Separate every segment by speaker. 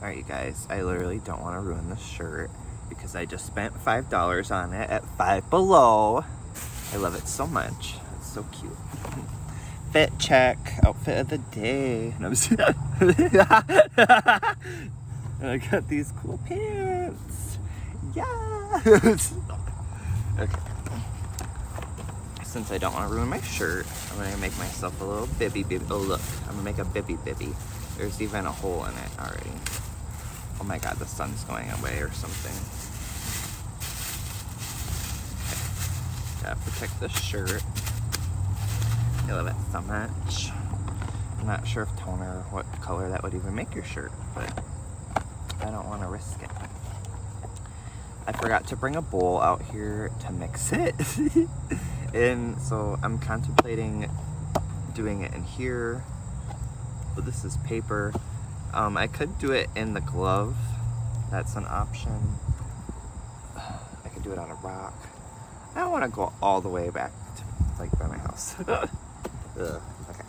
Speaker 1: Alright, you guys, I literally don't want to ruin this shirt because I just spent $5 on it at Five Below. I love it so much. It's so cute. Fit check, outfit of the day. And I'm and I got these cool pants. Yes. Okay. Since I don't want to ruin my shirt, I'm gonna make myself a little bibby. Oh look, I'm gonna make a bibby. There's even a hole in it already. Oh my god, the sun's going away or something. Okay. Gotta protect the shirt. I love it so much. I'm not sure if toner, what color that would even make your shirt, but I don't want to risk it. I forgot to bring a bowl out here to mix it. And so I'm contemplating doing it in here. But this is paper. I could do it in the glove. That's an option. I could do it on a rock. I don't want to go all the way back to like by my house. Okay.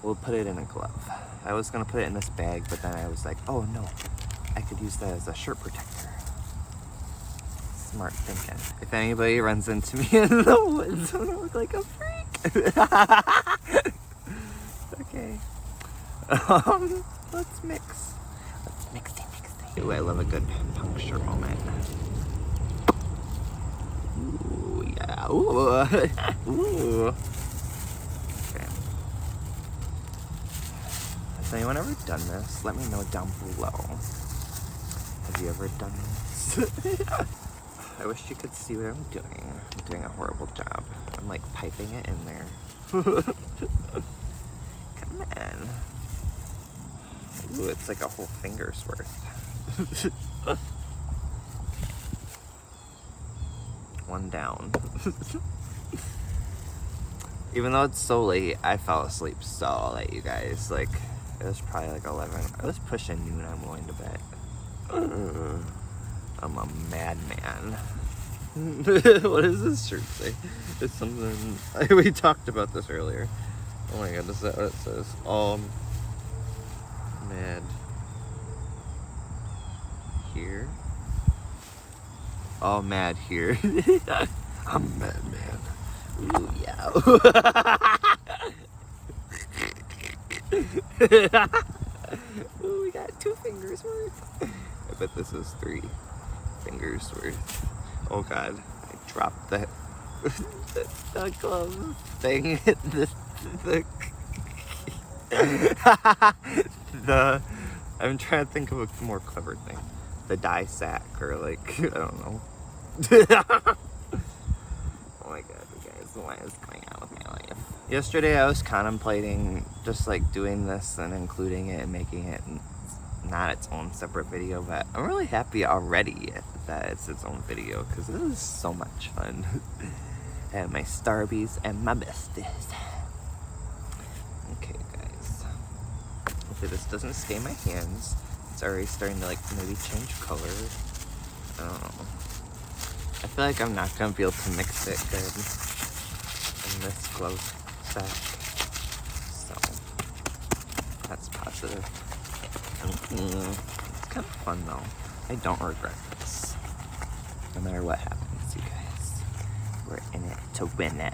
Speaker 1: We'll put it in a glove. I was gonna put it in this bag, but then I was like, oh no, I could use that as a shirt protector. Smart thinking. If anybody runs into me in the woods, I'm gonna look like a freak. Okay. Let's mix. Let's mix it. Ooh, I love a good puncture moment. Ooh, yeah. Ooh. Ooh. Okay. Has anyone ever done this? Let me know down below. Have you ever done this? I wish you could see what I'm doing. I'm doing a horrible job. I'm like piping it in there. Come on. Ooh, it's like a whole finger's worth. One down. Even though it's so late, I fell asleep so late, you guys. Like, it was probably like 11. I was pushing noon. I'm going to bed. I'm a madman. What does this shirt say? It's something... We talked about this earlier. Oh my god, is that what it says? Mad. Here? All mad here. I'm mad man. Ooh, yeah. Ooh, we got 2 fingers worth. I bet this is 3 fingers worth. Oh god, I dropped the glove thing. I'm trying to think of a more clever thing. The dye sack, or like, I don't know. Oh my god, you guys, what is going on with my life? Yesterday I was contemplating just like doing this and including it and making it not its own separate video, but I'm really happy already that it's its own video because this is so much fun. I have my Starbies and my besties. Okay, guys. Hopefully this doesn't stain my hands. It's already starting to like maybe change color. I don't know. I feel like I'm not gonna be able to mix it good in this glove set. So that's positive. It's kind of fun though. I don't regret this. No matter what happens, you guys. We're in it to win it.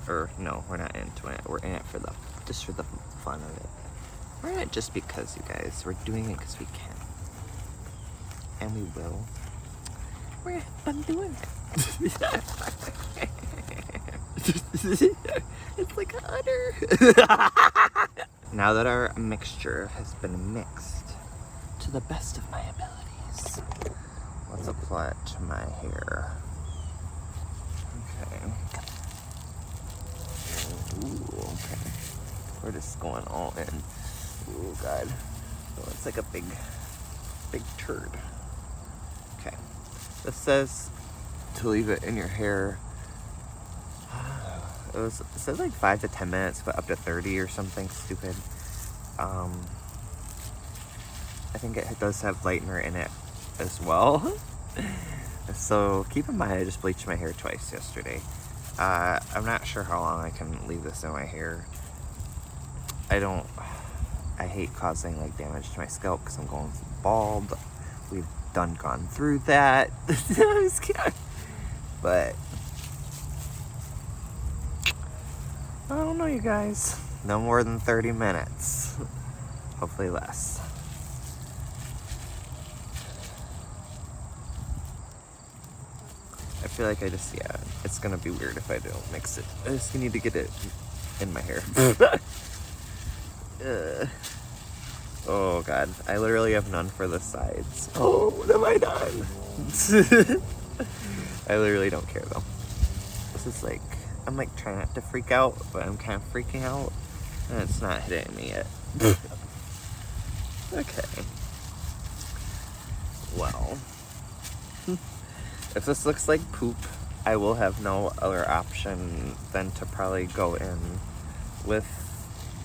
Speaker 1: Or no, we're not into it. We're in it for just for the fun of it. We're in it just because, you guys. We're doing it because we can. And we will. We're having fun doing it. It's like an udder. Now that our mixture has been mixed to the best of my abilities, let's apply it to my hair. Okay. Ooh, okay. We're just going all in. Ooh, God. Oh, it's like a big turd. Okay. This says to leave it in your hair. It said like 5 to 10 minutes, but up to 30 or something stupid. I think it does have lightener in it as well. So keep in mind, I just bleached my hair twice yesterday. I'm not sure how long I can leave this in my hair. I hate causing like damage to my scalp because I'm going bald. We've gone through that. I'm just kidding. But I don't know, you guys. No more than 30 minutes. Hopefully less. I feel like it's gonna be weird if I don't mix it. I just need to get it in my hair. Oh God, I literally have none for the sides. Oh, what have I done? I literally don't care though. This is like, I'm like trying not to freak out, but I'm kind of freaking out, and it's not hitting me yet. Okay. Well, if this looks like poop, I will have no other option than to probably go in with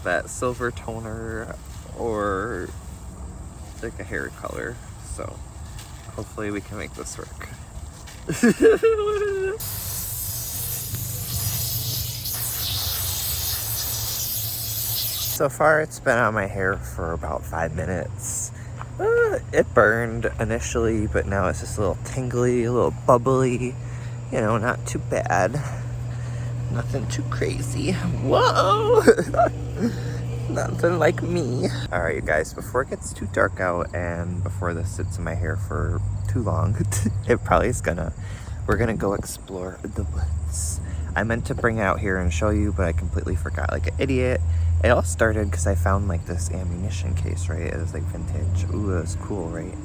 Speaker 1: that silver toner or like a hair color. So hopefully we can make this work. So far it's been on my hair for about 5 minutes. It burned initially, but now it's just a little tingly, a little bubbly. You know, not too bad. Nothing too crazy. Whoa! Nothing like me. Alright, you guys, before it gets too dark out and before this sits in my hair for too long, it probably is we're gonna go explore the woods. I meant to bring it out here and show you, but I completely forgot like an idiot. It all started because I found like this ammunition case, right? It was like vintage. Ooh, it was cool, right?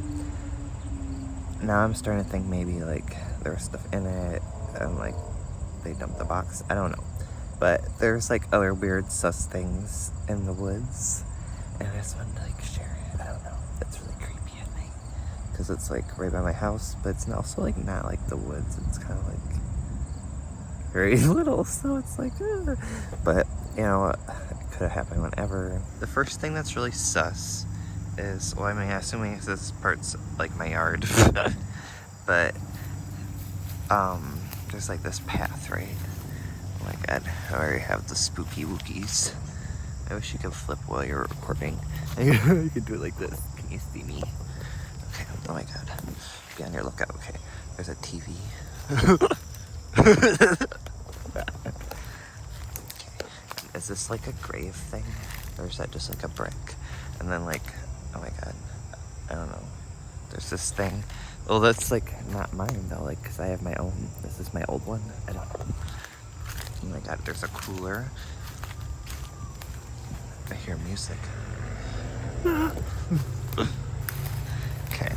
Speaker 1: Now I'm starting to think maybe like there was stuff in it and like they dumped the box. I don't know. But there's like other weird sus things in the woods. And I just wanted to like share it. I don't know. It's really creepy at night. Because it's like right by my house, but it's also like not like the woods. It's kind of like very little. So it's like, but you know, it could have happened whenever. The first thing that's really sus is, well, I mean, assuming this part's like my yard, but there's like this path, right? Oh my God, I already have the spooky wookies. I wish you could flip while you're recording. You could do it like this. Can you see me? Okay, oh my God. Be on your lookout. Okay, there's a TV. Okay. Is this like a grave thing? Or is that just like a brick? And then like, oh my God, I don't know. There's this thing. Well, that's like not mine though, like, cause I have my own. This is my old one. I don't know. Oh my God, there's a cooler. I hear music. Okay.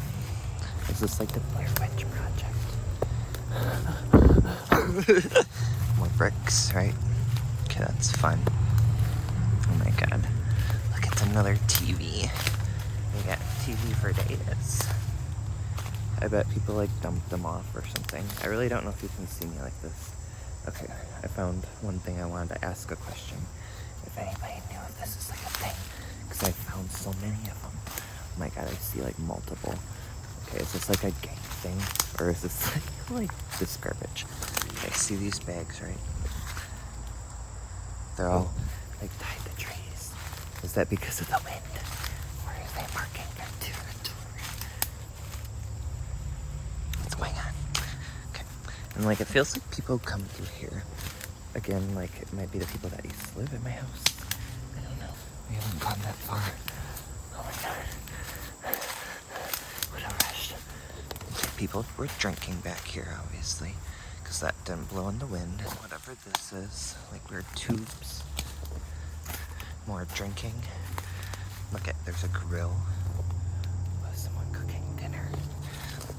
Speaker 1: Is this like the Blair Witch Project? More bricks, right? Okay, that's fun. Oh my God. Look, it's another TV. We got TV for days. I bet people like dumped them off or something. I really don't know if you can see me like this. Okay, I found one thing I wanted to ask a question. If anybody knew if this is like a thing, because I found so many of them. Oh my God, I see like multiple. Okay, is this like a gang thing? Or is this like this garbage? Okay, see these bags, right? They're all like tied to trees. Is that because of the wind? Or are they marking their territory? What's going on? Okay. And like it feels like people come through here. Again, like it might be the people that used to live in my house. I don't know. We haven't gone that far. Oh my God. What a rush. Okay, people were drinking back here, obviously. Because that didn't blow in the wind. Whatever this is, like weird tubes. More drinking. Look at, there's a grill. Was someone cooking dinner?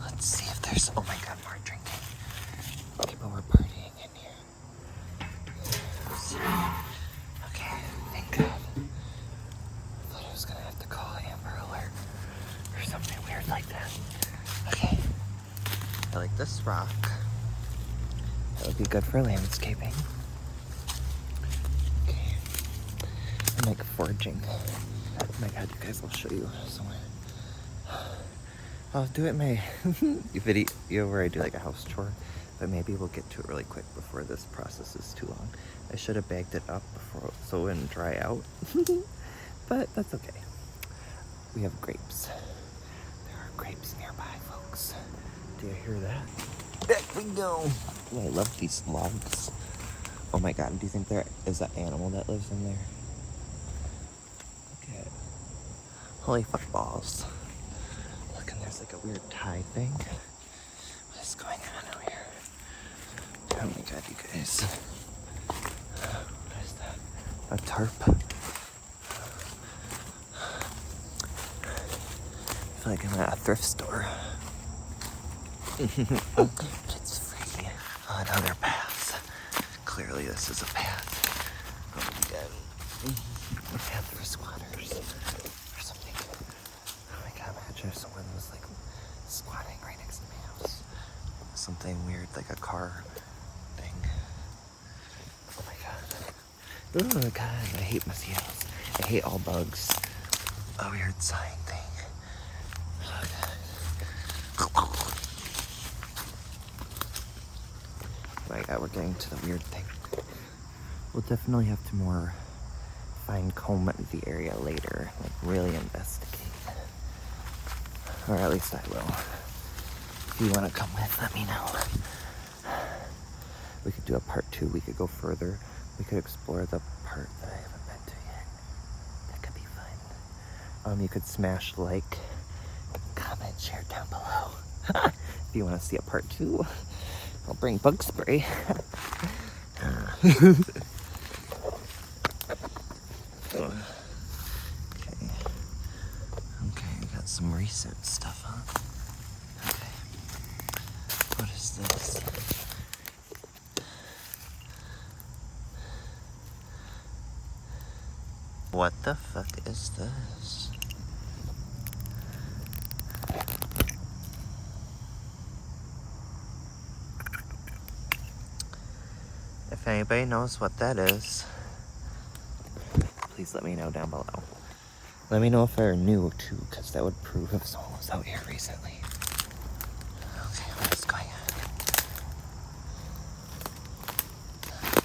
Speaker 1: Let's see if there's, oh my God, more drinking. People were partying in here. Okay, thank God. I thought I was gonna have to call Amber Alert or something weird like that. Okay. I like this rock. That would be good for landscaping. Okay. I'm like foraging. Oh my God, you guys, I'll show you somewhere. I'll do it in my video where I do like a house chore, but maybe we'll get to it really quick before this process is too long. I should have bagged it up before so it wouldn't dry out. but that's okay. We have grapes. There are grapes nearby, folks. Do you hear that? Back we go. Oh, I love these logs. Oh my god, do you think there is an animal that lives in there? Look at it. Holy fuck balls. Look, and there's like a weird tie thing. What is going on over here? Oh my god, you guys. What is that? A tarp? I feel like I'm at a thrift store. But it's free. Oh, another path. Clearly this is a path. Oh my god. A path for squatters. Or something. Oh my god, imagine if someone was like squatting right next to my house. Something weird, like a car thing. Oh my god. Oh god, I hate mosquitoes. I hate all bugs. A weird sign thing. Oh god. Oh my god, we're getting to the weird thing. We'll definitely have to more fine comb the area later. Like really investigate. Or at least I will. If you want to come with, let me know. We could do a part 2. We could go further. We could explore the part that I haven't been to yet. That could be fun. You could smash like, comment, share down below. If you want to see a part 2, I'll bring bug spray. Okay, we got some recent stuff, huh? Okay. What is this? What the fuck is this? If anybody knows what that is, please let me know down below. Let me know if they're new too, because that would prove if someone was out here recently. Okay, what is going on?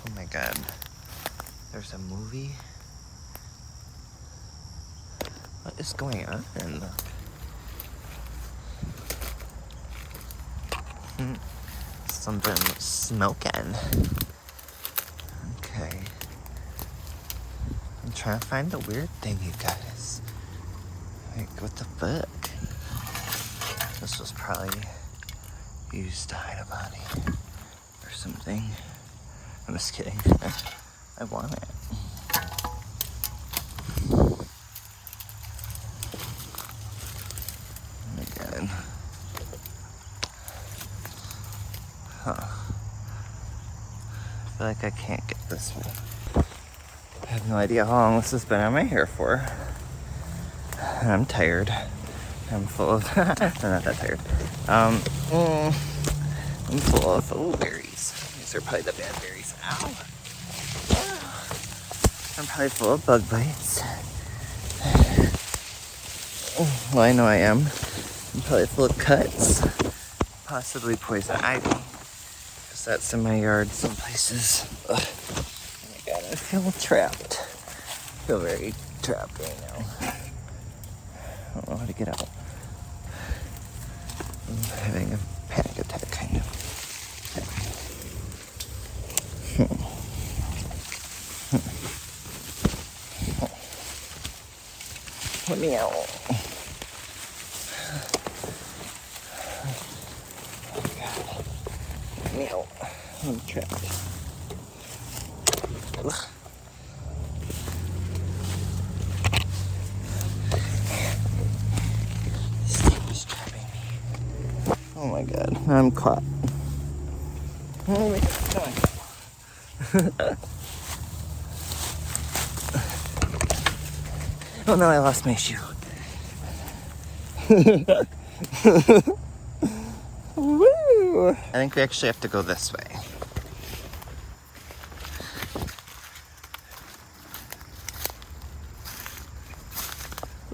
Speaker 1: Oh my god. There's a movie? What is going on? Something smoking. Okay. I'm trying to find the weird thing, you guys. Like, what the fuck? This was probably used to hide a body or something. I'm just kidding. I want it. Oh my god. Huh. I feel like I can't get this one. I have no idea how long this has been on my hair for. And I'm tired. I'm full of... I'm not that tired. I'm full of berries. These are probably the bad berries. Ow! I'm probably full of bug bites. Well, I know I am. I'm probably full of cuts. Possibly poison ivy. Because that's in my yard some places. Ugh. Oh my god, I feel trapped. I feel very trapped right now. I don't know how to get out. I'm having a panic attack, kind of. Let me out. Oh god. Let me out. I'm trapped. Ugh. This thing is trapping me. Oh my god. I'm caught. Oh my god. Oh no, I lost my shoe. Woo! I think we actually have to go this way.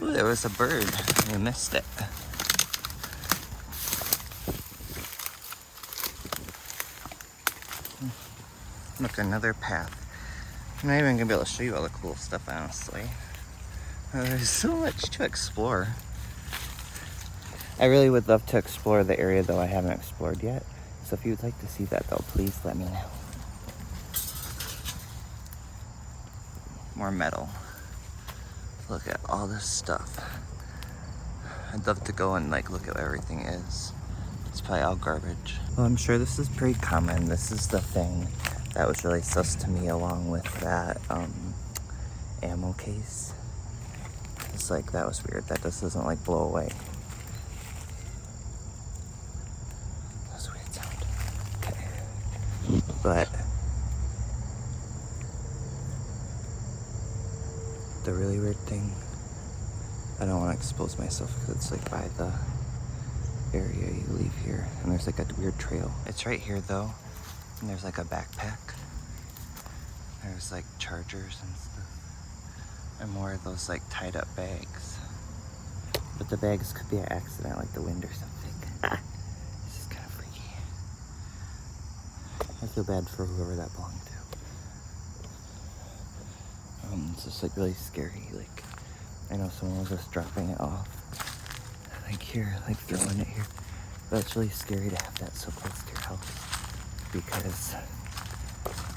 Speaker 1: Ooh, there was a bird. I missed it. Look, another path. I'm not even gonna be able to show you all the cool stuff, honestly. There's so much to explore. I really would love to explore the area, though, I haven't explored yet. So if you would like to see that, though, please let me know. More metal. Look at all this stuff. I'd love to go and like look at what everything is. It's probably all garbage. Well, I'm sure this is pretty common. This is the thing that was really sus to me, along with that ammo case. It's like, that was weird. That just doesn't like blow away. That's a weird sound. Okay. But the really weird thing, I don't want to expose myself because it's like by the area you leave here, and there's like a weird trail. It's right here though, and there's like a backpack. There's like chargers and stuff, and more of those like tied up bags. But the bags could be an accident, like the wind or something. This is kind of freaky. I feel bad for whoever that belonged to. It's just like really scary. Like, I know someone was just dropping it off, like here, like throwing it here. But it's really scary to have that so close to your house, because if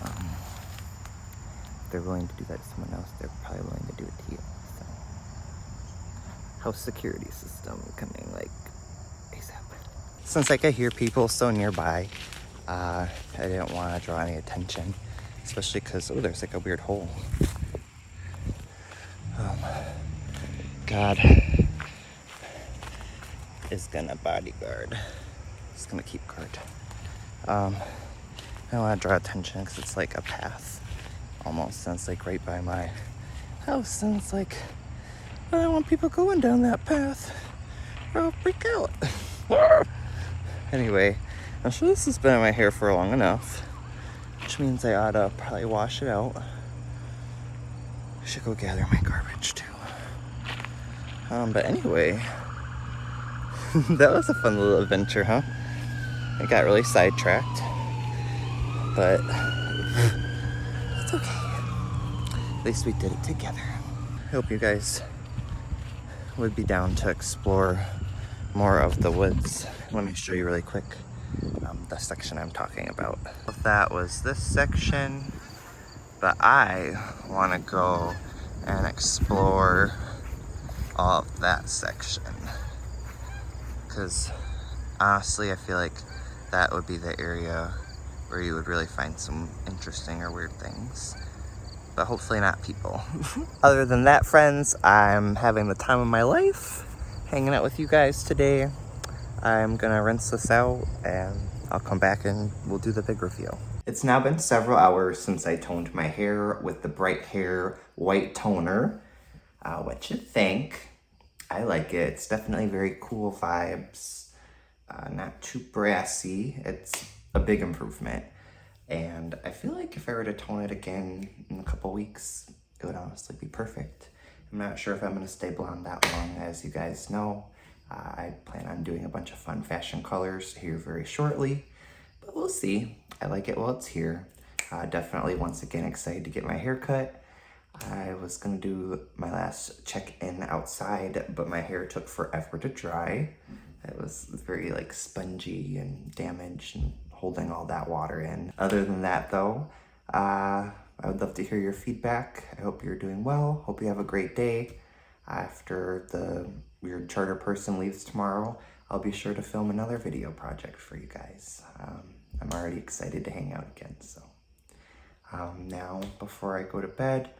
Speaker 1: they're willing to do that to someone else, they're probably willing to do it to you. So, house security system coming like ASAP. Since like I hear people so nearby, I didn't want to draw any attention, especially because, oh, there's like a weird hole. God is gonna bodyguard. He's gonna keep guard. I don't want to draw attention because it's like a path almost, and it's like right by my house, and it's like, I don't want people going down that path or I'll freak out. Anyway, I'm sure this has been in my hair for long enough, which means I ought to probably wash it out. I should go gather my garbage too. But anyway, that was a fun little adventure, huh? I got really sidetracked, but it's okay. At least we did it together. I hope you guys would be down to explore more of the woods. Let me show you really quick the section I'm talking about. That was this section, but I want to go and explore all of that section, because honestly I feel like that would be the area where you would really find some interesting or weird things, but hopefully not people. Other than that, friends, I'm having the time of my life hanging out with you guys today. I'm gonna rinse this out and I'll come back and we'll do the big reveal. It's now been several hours since I toned my hair with the Bright Hair white toner. What you think? I like it. It's definitely very cool vibes. Not too brassy. It's a big improvement. And I feel like if I were to tone it again in a couple weeks, it would honestly be perfect. I'm not sure if I'm going to stay blonde that long. As you guys know, I plan on doing a bunch of fun fashion colors here very shortly. But we'll see. I like it while it's here. Definitely, once again, excited to get my hair cut. I was gonna do my last check-in outside, but my hair took forever to dry. It was very like spongy and damaged and holding all that water in. Other than that though, I would love to hear your feedback. I hope you're doing well. Hope you have a great day. After the weird charter person leaves tomorrow, I'll be sure to film another video project for you guys. I'm already excited to hang out again, so. Now, before I go to bed,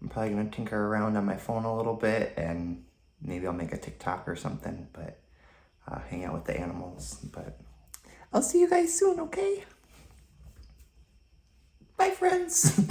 Speaker 1: I'm probably gonna tinker around on my phone a little bit and maybe I'll make a TikTok or something, but hang out with the animals. But I'll see you guys soon, okay? Bye, friends.